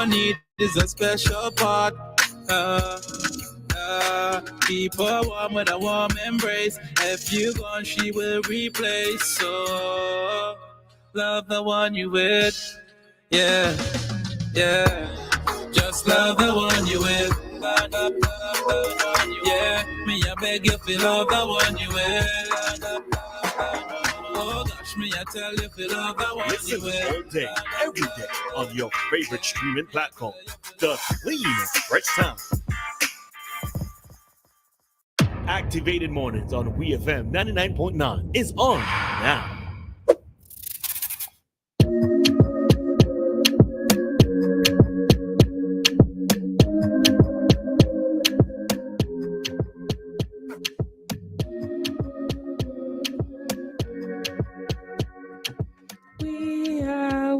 one need is a special part. Keep her warm with a warm embrace. If you gone, she will replace. So love the one you with. Yeah. Just love the one you with. Yeah, me I beg you feel love the one you with. Oh gosh, me I tell you feel love the one Listen you with. all day, every day on your favorite streaming platform. The clean, fresh sound. Activated Mornings on WEFM 99.9 is on now.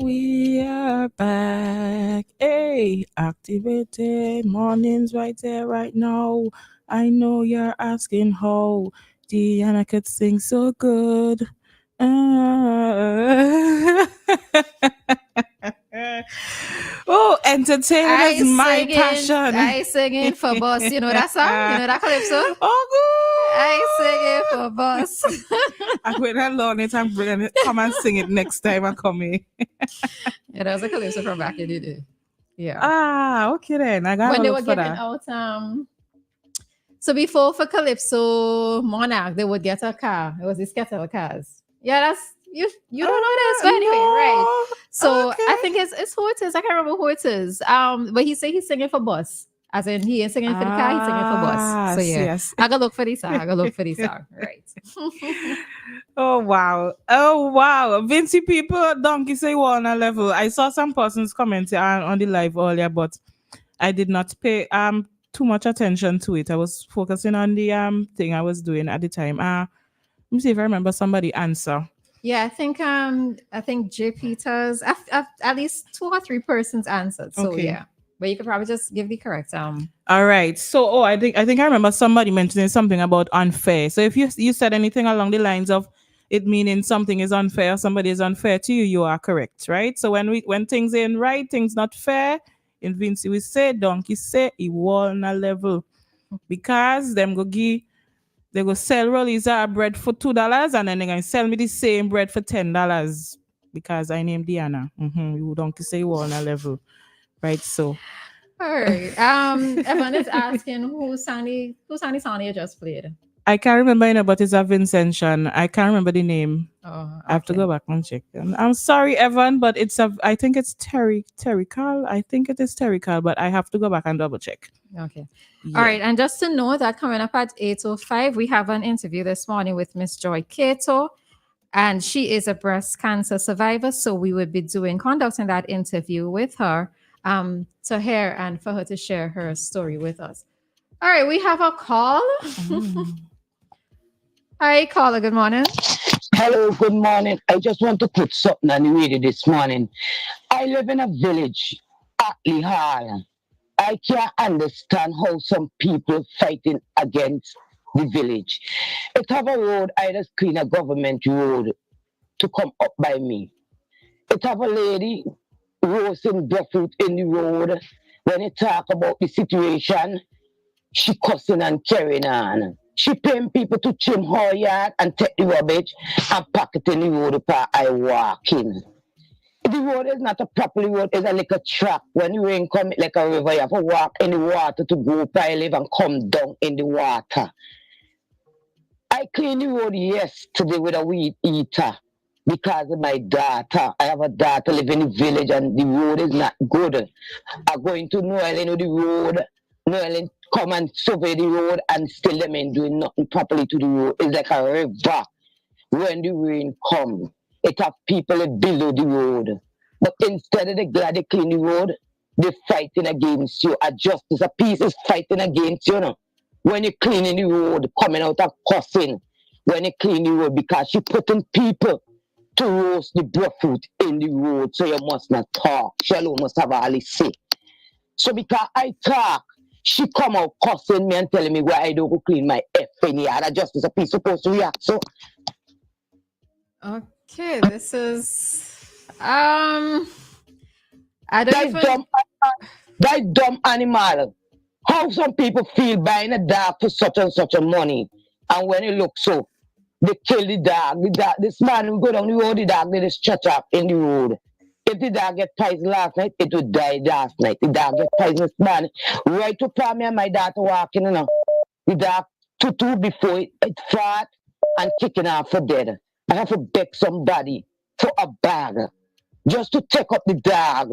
We are back. Hey, activated mornings right there, right now. I know you're asking how Dianna could sing so good. Oh, entertainment is my passion. I singing for boss. You know that song? You know that calypso? Oh, good. I singing for boss. I wait and learn it and bring it. Come and sing it next time I come in. Yeah, that was a calypso from back in the day. Yeah. Ah, okay then. I got when they were look for giving that. out so before for Calypso Monarch, they would get a car. It was these kettle cars. Yeah, that's you don't know this, but anyway, no. right? So Okay. I think it's who it is. I can't remember who it is. But he said he's singing for bus. As in he ain't singing for the car, he's singing for bus. So yeah. Yes. I gotta look for this song. I gotta look for this song. Right. Oh wow. Vinci people, donkey say on a level. I saw some persons commenting on the live earlier, but I did not pay too much attention to it. I was focusing on the thing I was doing at the time. Let me see if I remember somebody answer. Yeah, I think J. Peters, I've at least 2 or 3 persons answered. So Okay. yeah. But you could probably just give the correct All right. So I think I remember somebody mentioning something about unfair. So if you said anything along the lines of it meaning something is unfair, somebody is unfair to you, you are correct, right? So when things ain't right, things not fair, in Vinci we say, donkey say, it wall na level. Because them they go sell Roleza bread for $2 and then they're gonna sell me the same bread for $10 because I named Dianna. You donkey say you wall na level. Right. So all right. Everyone is asking who sang the song you just played. I can't remember, but it's a Vincentian. I can't remember the name. Oh, okay. I have to go back and check. I'm sorry, Evan, but I think it's Terry Carl. I think it is Terry Carl, but I have to go back and double check. Okay. Yeah. All right. And just to know that coming up at 8:05, we have an interview this morning with Miss Joy Cato, and she is a breast cancer survivor. So we will be conducting that interview with her to hear and for her to share her story with us. All right. We have a call. Hi, caller. Good morning. Hello, good morning. I just want to put something on the radio this morning. I live in a village, Atley Hall. I can't understand how some people fighting against the village. It have a road, I just clean a government road to come up by me. It have a lady roasting the fruit in the road. When you talk about the situation, she cussing and carrying on. She paying people to trim her yard and take the rubbish and pack it in the road where I walk in. The road is not a proper road, it's like a track. When the rain come like a river, you have to walk in the water to go where I live and come down in the water. I cleaned the road yesterday with a weed eater because of my daughter. I have a daughter living in the village and the road is not good. I'm going to New Orleans with the road. New Orleans come and survey the road and still them ain't doing nothing properly to the road. It's like a river. When the rain comes, it have people below the road. But instead of the glad they clean the road, they're fighting against you. A justice, a peace is fighting against you. No? When you're cleaning the road, coming out of cussing, when you clean the road, because you're putting people to roast the breadfruit in the road, so you must not talk. Shalom must have all this say. So because I talk, she come out cussing me and telling me why I don't go clean my effing yard. A justice, a peace supposed to react. So okay, this is I don't even. That dumb animal. How some people feel buying a dog for such and such a money, and when it looks so, they kill the dog. The dog. This man will go down the road. The dog they just shut up in the road. If the dog get poisoned last night, it would die last night. The dog get poisoned this morning. Right to me and my daughter walking, The dog two before it fought and kicking off for dead. I have to beg somebody for a bag just to take up the dog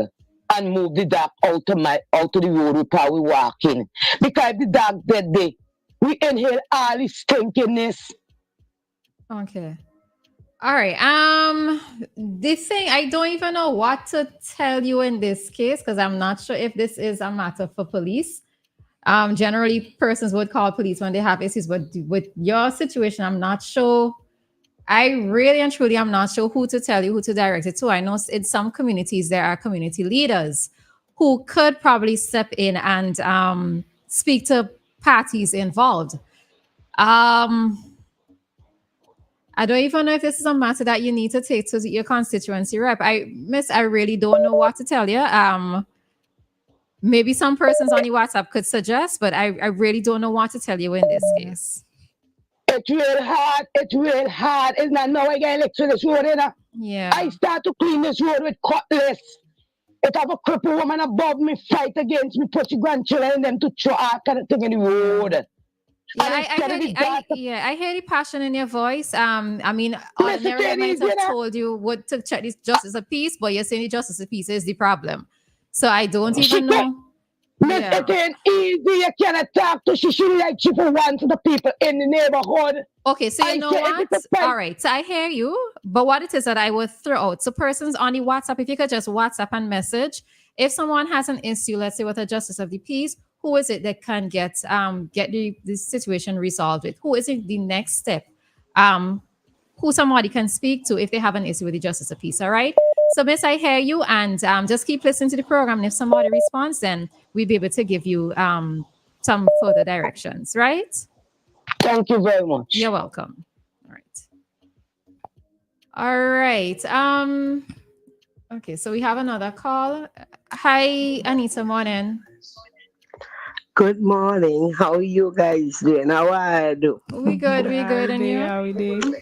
and move the dog out of the road while we walking. Because if the dog dead there, we inhale all the stinkiness. Okay. All right. This thing, I don't even know what to tell you in this case because I'm not sure if this is a matter for police. Generally, persons would call police when they have issues, but with your situation, I'm not sure. I really and truly am not sure who to tell you, who to direct it to. I know in some communities there are community leaders who could probably step in and speak to parties involved. I don't even know if this is a matter that you need to take to your constituency rep. I really don't know what to tell you. Maybe some persons on your WhatsApp could suggest, but I really don't know what to tell you in this case. It's real hard. It's real hard. It's not now I get elected this road, Yeah. I start to clean this road with cutlass. If I have a crippled woman above me fight against me, put your grandchildren in them to throw all kind of thing in the road. Yeah, I hear the passion in your voice. I mean, ordinarily I might have told you what to check this justice of peace, but you're saying the justice of peace is the problem. So I don't even know. It ain't easy. You cannot talk to she like she for one to the people in the neighborhood. Okay, so you know what? All right, so I hear you, but what it is that I would throw out. So persons on the WhatsApp, if you could just WhatsApp and message. If someone has an issue, let's say with a justice of the peace, who is it that can get the situation resolved with? Who is it the next step? Who somebody can speak to if they have an issue with the justice of peace, all right? So miss, I hear you, and just keep listening to the program, and if somebody responds, then we'll be able to give you some further directions, right? Thank you very much. You're welcome. All right. Okay, so we have another call. Hi, Anita, morning. Good morning. How are you guys doing? How are you? We good, and you? How we doing?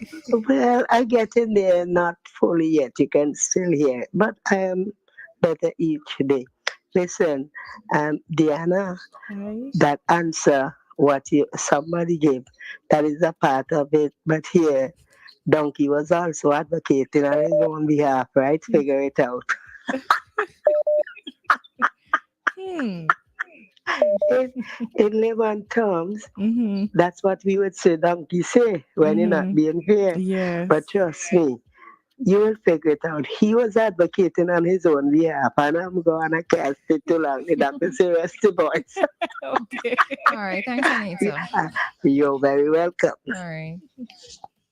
Well, I get in there, not fully yet. You can still hear, but I am better each day. Listen, Dianna, that answer what somebody gave, that is a part of it. But here, Donkey was also advocating on his own behalf, right? Figure it out. In layman terms, that's what we would say Donkey say when you're not being fair. Yes. But trust me, you will figure it out. He was advocating on his own behalf, and I'm going to cast it too long. The doctor say rest the boys. Okay. All right. Thanks, Anita. You're very welcome. All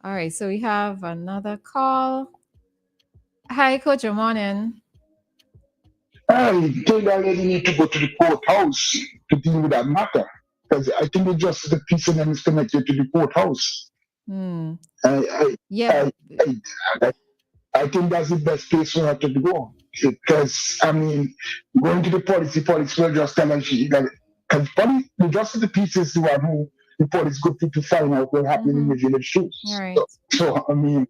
right. So we have another call. Hi, Coach. Good morning. I think that lady need to go to the courthouse to deal with that matter. Because I think the justice of peace and them is connected to the courthouse. I think that's the best place for her to go. Because, I mean, going to the police will just tell her because the justice of the peace is the one who the police go to find out what happened in the village too. Right. So, I mean,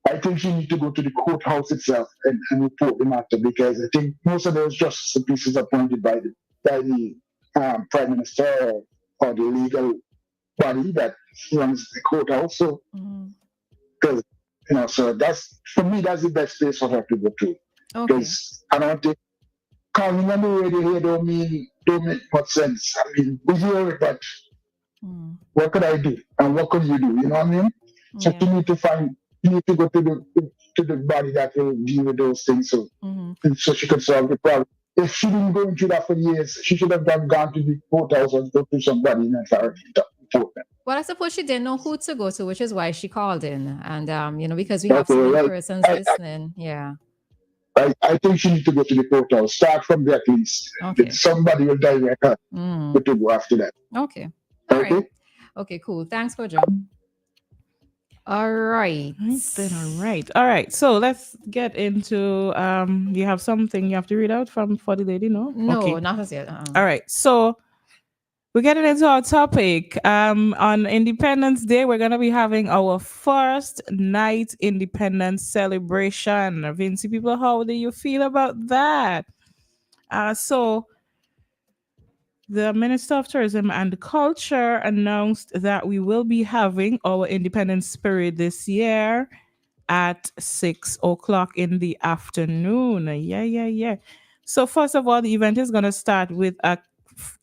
I think she needs to go to the courthouse itself and report the matter, because I think most of those justice of peace is appointed by the Prime Minister or the legal body that runs the courthouse. So, because so that's, for me, that's the best place for her to go to. Because I don't think calling on the radio here don't make much sense. I mean, we hear it, but what could I do and what could you do? You know what I mean? So you need to go to the body that will deal with those things, so she could solve the problem. If she didn't go into that for years, she should have gone to the courthouse and go to somebody in authority to report them. Well, I suppose she didn't know who to go to, which is why she called in, and because we have so many persons listening. I think she needs to go to the courthouse. Start from there at least. Okay. Somebody will direct her to go after that. Okay. All right. Okay, cool. Thanks, Kojo. All right. All right. All right. So let's get into you have something you have to read out from for the lady, no? No, Okay. not as yet. All right. So we're getting into our topic. On Independence Day, we're gonna be having our first night independence celebration. Vinci people, how do you feel about that? So the Minister of Tourism and Culture announced that we will be having our Independence Parade this year at 6 o'clock in the afternoon. Yeah. So first of all, the event is going to start with a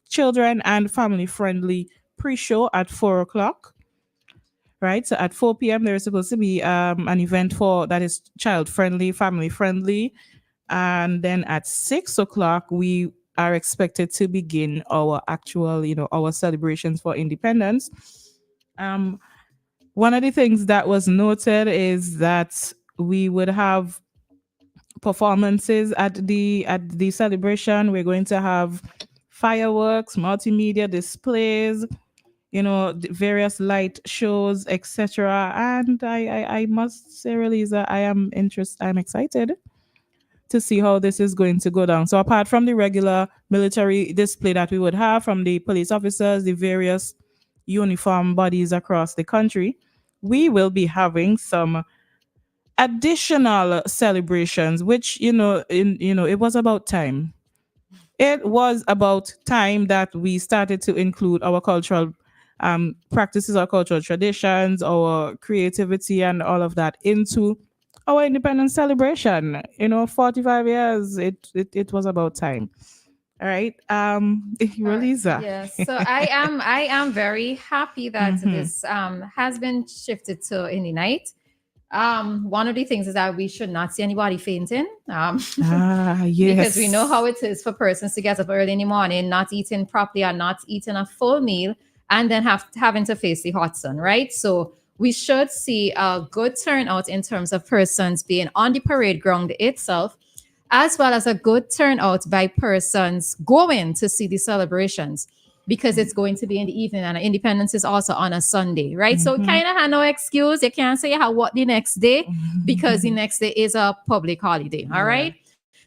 children and family friendly pre-show at 4 o'clock. Right. So at 4 p.m. there is supposed to be an event for that is child friendly, family friendly. And then at 6 o'clock, we are expected to begin our actual, our celebrations for independence. Um, One of the things that was noted is that we would have performances at the celebration. We're going to have fireworks, multimedia displays, various light shows, etc. And I must say, Roleza, I'm excited to see how this is going to go down. So apart from the regular military display that we would have from the police officers, the various uniform bodies across the country, we will be having some additional celebrations, which it was about time. It was about time that we started to include our cultural practices, our cultural traditions, our creativity, and all of that into our independence celebration. 45 years. It was about time. All right. All right. Roleza. Yes. So I am very happy that this has been shifted to in the night. One of the things is that we should not see anybody fainting. Yes. Because we know how it is for persons to get up early in the morning, not eating properly or not eating a full meal, and then having to face the hot sun, right? So we should see a good turnout in terms of persons being on the parade ground itself, as well as a good turnout by persons going to see the celebrations, because it's going to be in the evening and Independence is also on a Sunday, right? So kind of have no excuse. You can't say how what the next day, because the next day is a public holiday. All right.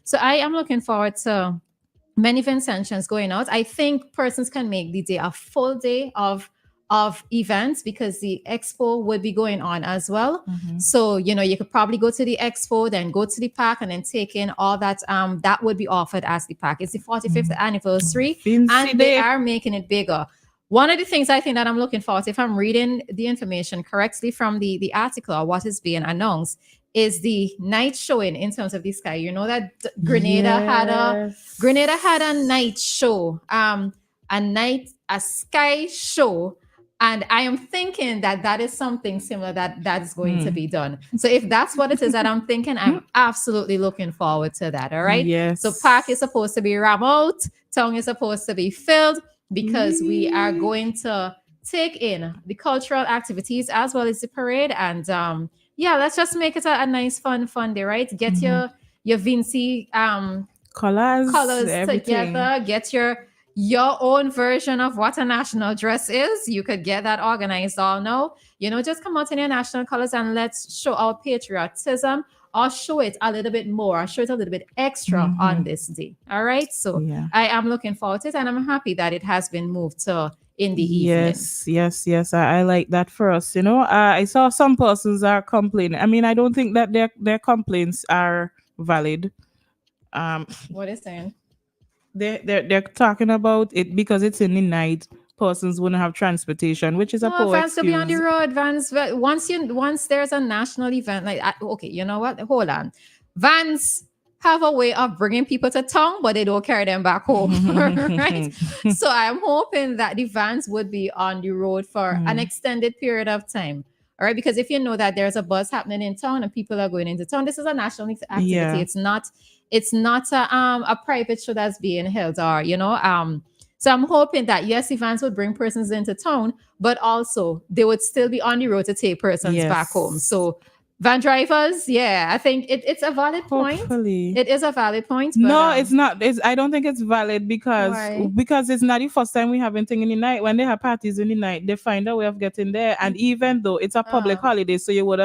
So I am looking forward to many Vincentians going out. I think persons can make the day a full day of events, because the expo would be going on as well. So you could probably go to the expo, then go to the park, and then take in all that that would be offered as the park. It's the 45th anniversary, and they are making it bigger. One of the things I think that I'm looking forward to, if I'm reading the information correctly from the article or what is being announced, is the night showing in terms of the sky. You know that Grenada had a night show, a sky show. And I am thinking that is something similar that is going to be done. So if that's what it is that I'm thinking, I'm absolutely looking forward to that. All right. Yes. So park is supposed to be ram out. Town is supposed to be filled, because we are going to take in the cultural activities as well as the parade. And let's just make it a nice fun day, right? Get your Vinci colors everything together. Get your own version of what a national dress is. You could get that organized all now. Just come out in your national colors and let's show our patriotism, or show it a little bit more, or show it a little bit extra on this day. All right. So I am looking forward to it, and I'm happy that it has been moved to in the evening. Yes. I like that for us. I saw some persons are complaining. I mean, I don't think that their complaints are valid. What is saying? They're talking about it because it's in the night. Persons wouldn't have transportation, which is a poor vans excuse. to be on the road. Vans, once there's a national event, okay, you know what? Hold on. Vans have a way of bringing people to town, but they don't carry them back home, right? So I'm hoping that the vans would be on the road for an extended period of time. All right, because if you know that there's a buzz happening in town and people are going into town, this is a national activity. Yeah. It's not a private show that's being held, or so I'm hoping that yes, events would bring persons into town, but also they would still be on the road to take persons back home. So Van drivers, yeah, I think it's a valid point. Hopefully. It is a valid point. But, No, it's not. I don't think it's valid because Why? it's not the first time we have anything in the night. When they have parties in the night, they find a way of getting there. And even though it's a public holiday, so you would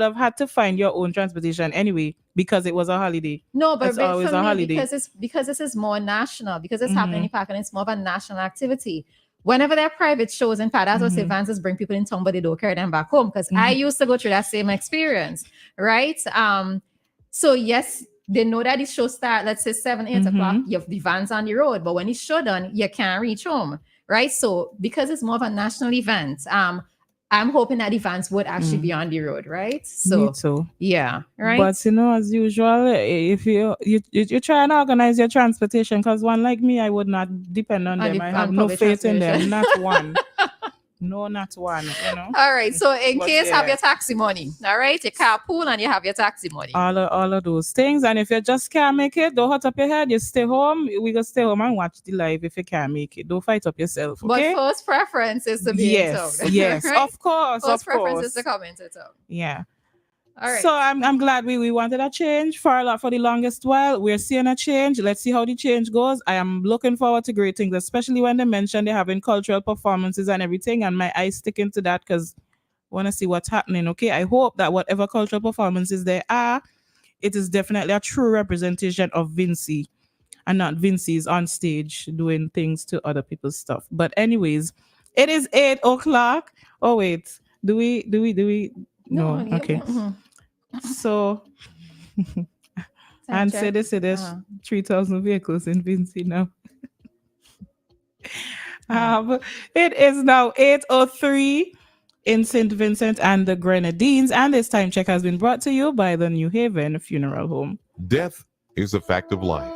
have had to find your own transportation anyway because it was a holiday. No, but It's always for a me, holiday. because this is more national, because it's happening in Park and it's more of a national activity. Whenever there are private shows, in fact, that's what Vances bring people in town, but they don't carry them back home. Because I used to go through that same experience, right? So yes, they know that the show start, let's say 7, 8 o'clock, you have the vans on the road, but when it's show done, you can't reach home, right? So because it's more of a national event, I'm hoping that the vans would actually be on the road, right? So Me too. yeah, right. But as usual, if you try and organize your transportation, because one like me, I would not depend on them. I have no faith in them. Not one. No, not one. All right. So in case have your taxi money, all right, your carpool and you have your taxi money. All of those things. And if you just can't make it, don't hurt up your head. You stay home. We go stay home and watch the live if you can't make it. Don't fight up yourself. Okay? But first preference is to be in town. Yes, right? of course. First preference is to come into town. Yeah. All right. So I'm glad we wanted a change for the longest while. We're seeing a change. Let's see how the change goes. I am looking forward to great things, especially when they mention they're having cultural performances and everything, and my eyes sticking to that because I want to see what's happening. Okay, I hope that whatever cultural performances there are, it is definitely a true representation of Vinci and not Vinci's on stage doing things to other people's stuff. But anyways, it is 8 o'clock. Oh wait, do we? No, okay. So, and say there's 3,000 vehicles in Vinci now. It is now 8:03 in St. Vincent and the Grenadines, and this time check has been brought to you by the New Haven Funeral Home. Death is a fact of life.